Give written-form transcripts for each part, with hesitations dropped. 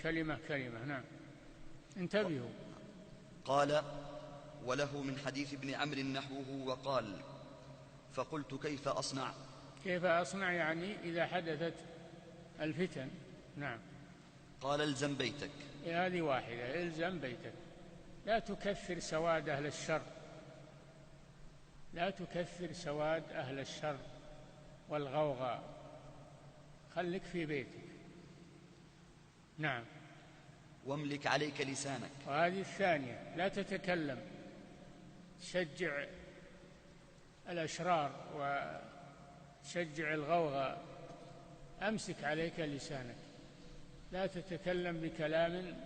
كلمة كلمة. نعم، انتبهوا. قال: وله من حديث ابن عمرو نحوه وقال: فقلت كيف أصنع؟ كيف أصنع يعني إذا حدثت الفتن. نعم. قال: الزم بيتك. هذه واحدة، الزم بيتك، لا تكثر سواد أهل الشر، لا تكثر سواد أهل الشر والغوغاء، خلك في بيتك. نعم. واملك عليك لسانك. وهذه الثانية، لا تتكلم تشجع الأشرار وتشجع الغوغاء، أمسك عليك لسانك، لا تتكلم بكلام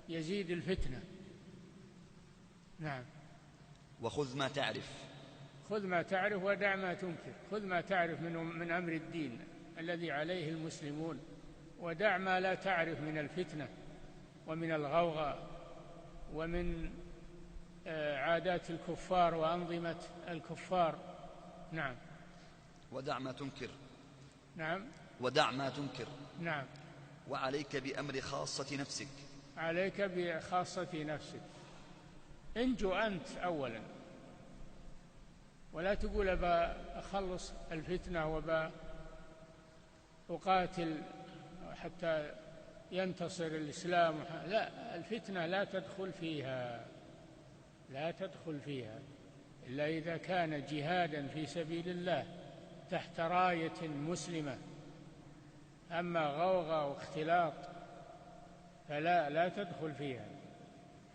يزيد الفتنة. نعم. وخذ ما تعرف. خذ ما تعرف ودع ما تنكر، خذ ما تعرف من أمر الدين الذي عليه المسلمون، ودع ما لا تعرف من الفتنة ومن الغوغاء ومن عادات الكفار وأنظمة الكفار. نعم. ودع ما تنكر. نعم. ودع ما تنكر. نعم. وعليك بأمر خاصة نفسك. عليك بخاصة نفسك، انجو أنت أولا، ولا تقول أبا أخلص الفتنة وأبا أقاتل حتى ينتصر الإسلام. لا، الفتنة لا تدخل فيها، لا تدخل فيها إلا إذا كان جهادا في سبيل الله تحت راية مسلمة. أما غوغاء واختلاط فلا تدخل فيها.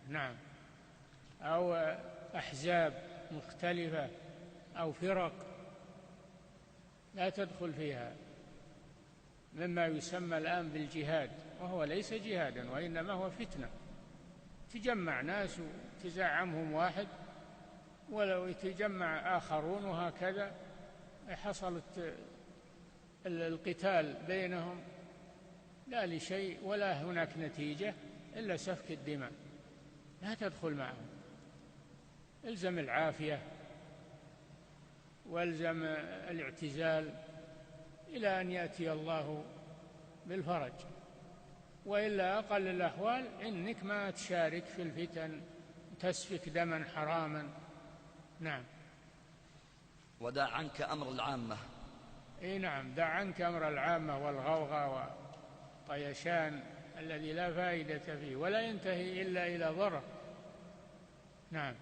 نعم. أو أحزاب مختلفة أو فرق لا تدخل فيها، مما يسمى الآن بالجهاد، وهو ليس جهادا وإنما هو فتنة. تجمع ناس وتزعمهم واحد، ولو يتجمع آخرون، وهكذا حصلت القتال بينهم لا لشيء ولا هناك نتيجة إلا سفك الدماء. لا تدخل معهم، الزم العافية والزم الاعتزال إلى أن يأتي الله بالفرج، وإلا أقل الأحوال إنك ما تشارك في الفتن تسفك دما حراما. نعم. ودع عنك أمر العامة. إيه نعم، دع عنك أمر العامة والغوغاء والطيشان الذي لا فائدة فيه ولا ينتهي إلا إلى ضرر. نعم.